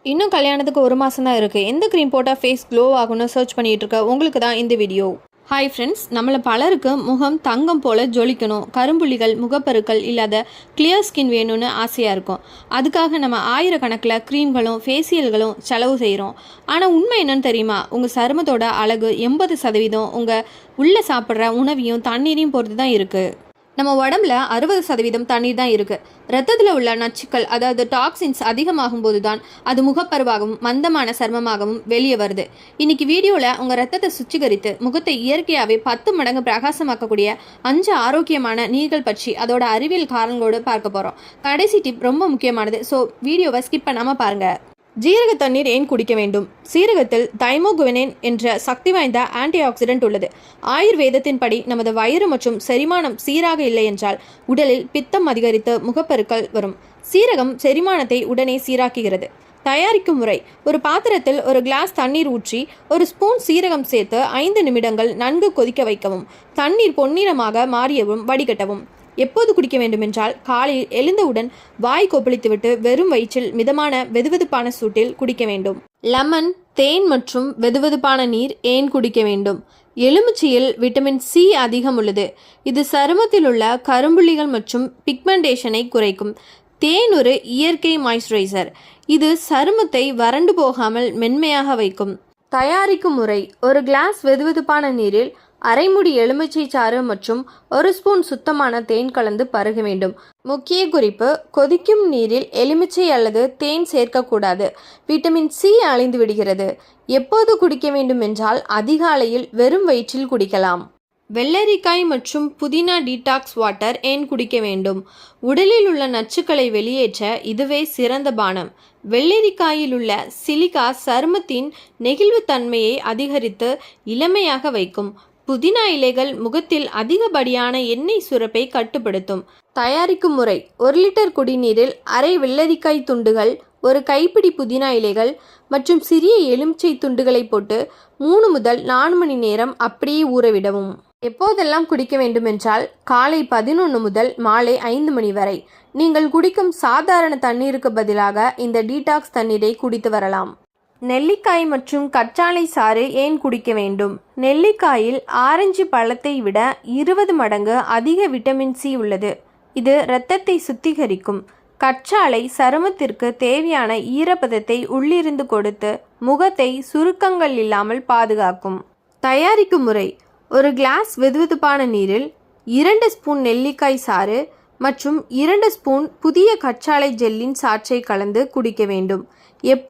இன்னும் கல்யாணத்துக்கு 1 மாதம் தான் இருக்குது. எந்த க்ரீம் போட்டால் ஃபேஸ் க்ளோ ஆகும்னு சர்ச் பண்ணிகிட்டு இருக்க உங்களுக்கு தான் இந்த வீடியோ. ஹாய் ஃப்ரெண்ட்ஸ், நம்மளை பலருக்கு முகம் தங்கம் போல் ஜொலிக்கணும், கரும்புள்ளிகள் முகப்பருக்கள் இல்லாத கிளியர் ஸ்கின் வேணும்னு ஆசையாக இருக்கும். அதுக்காக நம்ம ஆயிரக்கணக்கில் க்ரீம்களும் ஃபேஷியல்களும் செலவு செய்கிறோம். ஆனால் உண்மை என்னன்னு தெரியுமா? உங்கள் சருமத்தோட அழகு 80% உங்கள் உள்ளே சாப்பிட்ற உணவையும் தண்ணீரையும் பொறுத்து தான் இருக்குது. நம்ம உடம்புல 60% தண்ணீர் தான் இருக்குது. ரத்தத்தில் உள்ள நச்சுக்கள், அதாவது டாக்ஸின்ஸ் அதிகமாகும் போது தான் அது முகப்பருவாகவும் மந்தமான சர்மமாகவும் வெளியே வருது. இன்னைக்கு வீடியோவில் உங்கள் ரத்தத்தை சுத்திகரித்து முகத்தை இயற்கையாகவே 10 மடங்கு பிரகாசமாக்கக்கூடிய 5 ஆரோக்கியமான நீர்கள் பற்றி அதோட அறிவியல் காரணங்களோடு பார்க்க போகிறோம். கடைசி டிப் ரொம்ப முக்கியமானது, ஸோ வீடியோவை ஸ்கிப் பண்ணாமல் பாருங்கள். ஜீரக தண்ணீர் ஏன் குடிக்க வேண்டும்? சீரகத்தில் தைமோகுவனின் என்ற சக்தி வாய்ந்த ஆன்டி ஆக்சிடென்ட் உள்ளது. ஆயுர்வேதத்தின்படி நமது வயிறு மற்றும் செரிமானம் சீராக இல்லை என்றால் உடலில் பித்தம் அதிகரித்து முகப்பருக்கள் வரும். சீரகம் செரிமானத்தை உடனே சீராக்குகிறது. தயாரிக்கும் முறை: ஒரு பாத்திரத்தில் 1 கிளாஸ் தண்ணீர் ஊற்றி 1 ஸ்பூன் சீரகம் சேர்த்து 5 நிமிடங்கள் நன்கு கொதிக்க வைக்கவும். தண்ணீர் பொன்னிறமாக மாறியவும் வடிகட்டவும். எப்போது குடிக்க வேண்டும் என்றால் காலையில் எழுந்தவுடன் வாய் கொப்பளித்துவிட்டு வெறும் வயிற்றில் மிதமான வெதுவெதுப்பான சூட்டில் குடிக்க வேண்டும். லெமன், தேன் மற்றும் வெதுவெதுப்பான நீர் ஏன் குடிக்க வேண்டும்? எலுமிச்சையில் விட்டமின் சி அதிகம் உள்ளது. இது சருமத்தில் உள்ள கரும்புள்ளிகள் மற்றும் பிக்மெண்டேஷனை குறைக்கும். தேன் ஒரு இயற்கை மாய்ஸ்சரைசர். இது சருமத்தை வறண்டு போகாமல் மென்மையாக வைக்கும். தயாரிக்கும் முறை: 1 கிளாஸ் வெதுவெதுப்பான நீரில் அரை மூடி எலுமிச்சை சாறு மற்றும் 1 ஸ்பூன் சுத்தமான தேன் கலந்து பருக வேண்டும். முக்கிய குறிப்பு: கொதிக்கும் நீரில் எலுமிச்சை அல்லது தேன் சேர்க்கக்கூடாது. விட்டமின் சி அழிந்து விடுகிறது. எப்போது குடிக்க வேண்டும் என்றால் அதிகாலையில் வெறும் வயிற்றில் குடிக்கலாம். வெள்ளரிக்காய் மற்றும் புதினா டீடாக்ஸ் வாட்டர் ஏன் குடிக்க வேண்டும்? உடலில் உள்ள நச்சுக்களை வெளியேற்ற இதுவே சிறந்த பானம். வெள்ளரிக்காயில் உள்ள சிலிகா சருமத்தின் நெகிழ்வுத்தன்மையை அதிகரித்து இளமையாக வைக்கும். புதினா இலைகள் முகத்தில் அதிகப்படியான எண்ணெய் சுரப்பை கட்டுப்படுத்தும். தயாரிக்கும் முறை: 1 லிட்டர் குடிநீரில் அரை வெள்ளரிக்காய் துண்டுகள், 1 கைப்பிடி புதினா இலைகள் மற்றும் சிறிய எலுமிச்சை துண்டுகளை போட்டு 3 முதல் 4 மணி நேரம் அப்படியே ஊறவிடவும். எப்போதெல்லாம் குடிக்க வேண்டும் என்றால் காலை 11 முதல் மாலை 5 மணி வரை. நீங்கள் குடிக்கும் சாதாரண தண்ணீருக்கு பதிலாக இந்த டீடாக்ஸ் தண்ணீரை குடித்து வரலாம். நெல்லிக்காய் மற்றும் கற்றாழை சாறு ஏன் குடிக்க வேண்டும்? நெல்லிக்காயில் ஆரஞ்சு பழத்தை விட 20 மடங்கு அதிக விட்டமின் சி உள்ளது. இது இரத்தத்தை சுத்திகரிக்கும். கற்றாழை சருமத்திற்கு தேவையான ஈரப்பதத்தை உள்ளிருந்து கொடுத்து முகத்தை சுருக்கங்கள் இல்லாமல் பாதுகாக்கும். தயாரிக்கும் முறை: 1 கிளாஸ் வெதுவெதுப்பான நீரில் 2 ஸ்பூன் நெல்லிக்காய் சாறு மற்றும் 2 ஸ்பூன் புதிய கற்றாழை ஜெல்லின் சாற்றை கலந்து குடிக்க வேண்டும்.